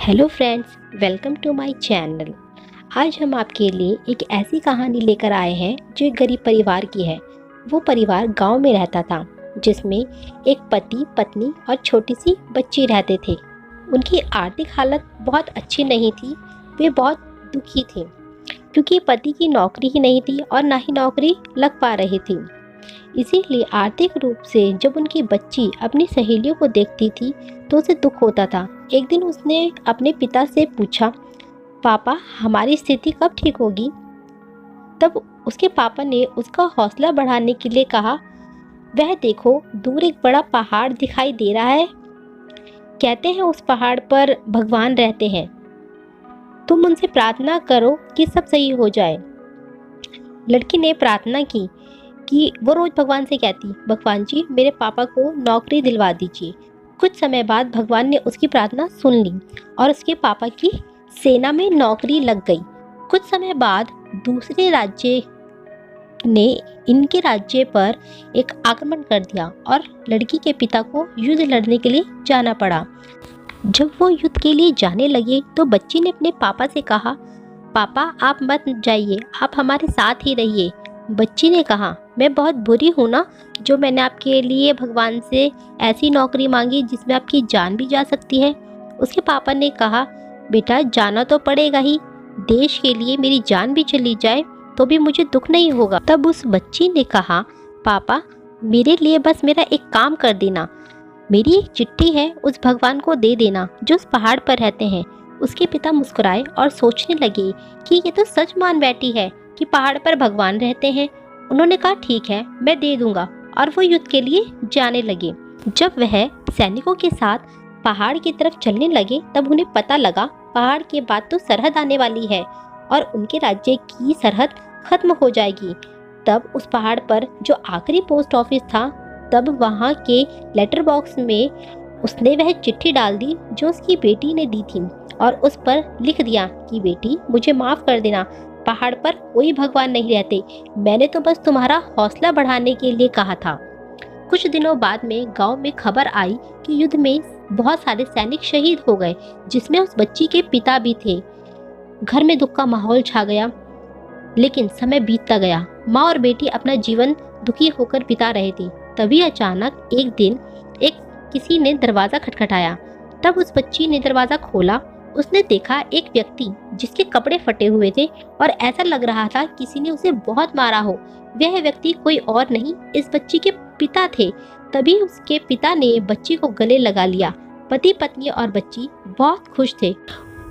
Hello friends, welcome to my channel. आज हम आपके लिए एक ऐसी कहानी लेकर आए हैं जो एक गरीब परिवार की है। वो परिवार गांव में रहता था जिसमें एक पति, पत्नी और छोटी सी बच्ची रहते थे। उनकी आर्थिक हालत बहुत अच्छी नहीं थी। वे बहुत दुखी थे क्योंकि पति की नौकरी ही नहीं थी और ना ही नौकरी लग पा रही थी। इसीलिए आर्थिक रूप से जब उनकी बच्ची अपनी सहेलियों को देखती थी तो उसे दुख होता था। एक दिन उसने अपने पिता से पूछा, पापा हमारी स्थिति कब ठीक होगी? तब उसके पापा ने उसका हौसला बढ़ाने के लिए कहा, वह देखो दूर एक बड़ा पहाड़ दिखाई दे रहा है। कहते हैं उस पहाड़ पर भगवान रहते हैं। तुम उनसे प्रार्थना करो कि सब सही हो जाए। लड़की ने प्रार्थना की कि वो रोज भगवान से कहती, भगवान जी मेरे पापा को नौकरी दिलवा दीजिए। कुछ समय बाद भगवान ने उसकी प्रार्थना सुन ली और उसके पापा की सेना में नौकरी लग गई। कुछ समय बाद दूसरे राज्य ने इनके राज्य पर एक आक्रमण कर दिया और लड़की के पिता को युद्ध लड़ने के लिए जाना पड़ा। जब वो युद्ध के लिए जाने लगे तो बच्ची ने अपने पापा से कहा, पापा आप मत जाइए, आप हमारे साथ ही रहिए। बच्ची ने कहा, मैं बहुत बुरी हूँ ना, जो मैंने आपके लिए भगवान से ऐसी नौकरी मांगी जिसमें आपकी जान भी जा सकती है। उसके पापा ने कहा, बेटा जाना तो पड़ेगा ही, देश के लिए मेरी जान भी चली जाए तो भी मुझे दुख नहीं होगा। तब उस बच्ची ने कहा, पापा मेरे लिए बस मेरा एक काम कर देना, मेरी एक चिट्ठी है उस भगवान को दे देना जो उस पहाड़ पर रहते हैं। उसके पिता मुस्कुराए और सोचने लगे कि ये तो सच मान बैठी है कि पहाड़ पर भगवान रहते हैं। उन्होंने कहा, ठीक है मैं दे दूंगा, और वो युद्ध के लिए जाने लगे। जब वह सैनिकों के साथ पहाड़ की तरफ चलने लगे तब उन्हें पता लगा पहाड़ के बाद तो सरहद आने वाली है और उनके राज्य की सरहद खत्म हो जाएगी। तब उस पहाड़ पर जो आखिरी पोस्ट ऑफिस था, तब वहाँ के लेटर बॉक्स में उसने वह चिट्ठी डाल दी जो उसकी बेटी ने दी थी और उस पर लिख दिया कि बेटी मुझे माफ़ कर देना, पहाड़ पर कोई भगवान नहीं रहते, मैंने तो बस तुम्हारा हौसला बढ़ाने के लिए कहा था। कुछ दिनों बाद में गांव में खबर आई कि युद्ध में बहुत सारे सैनिक शहीद हो गए, जिसमें उस बच्ची के पिता भी थे। घर में दुख का माहौल छा गया, लेकिन समय बीतता गया। माँ और बेटी अपना जीवन दुखी होकर बिता रहे थे। तभी अचानक एक दिन किसी ने दरवाजा खटखटाया। तब उस बच्ची ने दरवाजा खोला। उसने देखा एक व्यक्ति जिसके कपड़े फटे हुए थे और ऐसा लग रहा था किसी ने उसे बहुत मारा हो। वह व्यक्ति कोई और नहीं, इस बच्ची के पिता थे। तभी उसके पिता ने बच्ची को गले लगा लिया। पति, पत्नी और बच्ची बहुत खुश थे।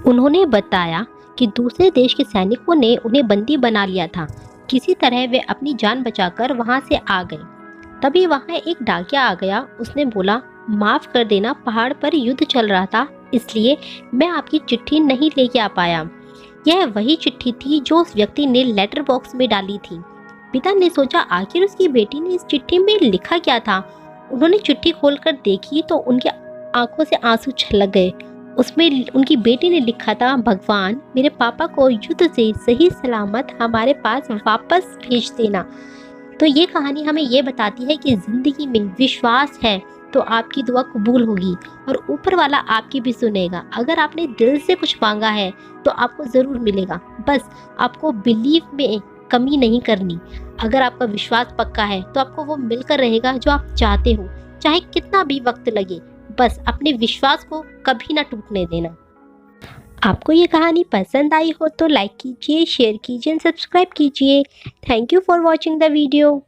उन्होंने बताया कि दूसरे देश के सैनिकों ने उन्हें बंदी बना लिया था। किसी तरह वे अपनी जान बचाकर वहां से आ गए। तभी वहां एक डाकिया आ गया। उसने बोला, माफ कर देना, पहाड़ पर युद्ध चल रहा था इसलिए मैं आपकी चिट्ठी नहीं लेके आ पाया। यह वही चिट्ठी थी जो उस व्यक्ति ने लेटर बॉक्स में डाली थी। पिता ने सोचा आखिर उसकी बेटी ने इस चिट्ठी में लिखा क्या था। उन्होंने चिट्ठी खोलकर देखी तो उनकी आंखों से आंसू छलक गए। उसमें उनकी बेटी ने लिखा था, भगवान मेरे पापा को युद्ध से सही सलामत हमारे पास वापस भेज देना। तो ये कहानी हमें ये बताती है कि जिंदगी में विश्वास है तो आपकी दुआ कबूल होगी और ऊपर वाला आपकी भी सुनेगा। अगर आपने दिल से कुछ मांगा है तो आपको ज़रूर मिलेगा। बस आपको बिलीव में कमी नहीं करनी। अगर आपका विश्वास पक्का है तो आपको वो मिलकर रहेगा जो आप चाहते हो, चाहे कितना भी वक्त लगे। बस अपने विश्वास को कभी ना टूटने देना। आपको ये कहानी पसंद आई हो तो लाइक कीजिए, शेयर कीजिए, सब्सक्राइब कीजिए। Thank you for watching the video.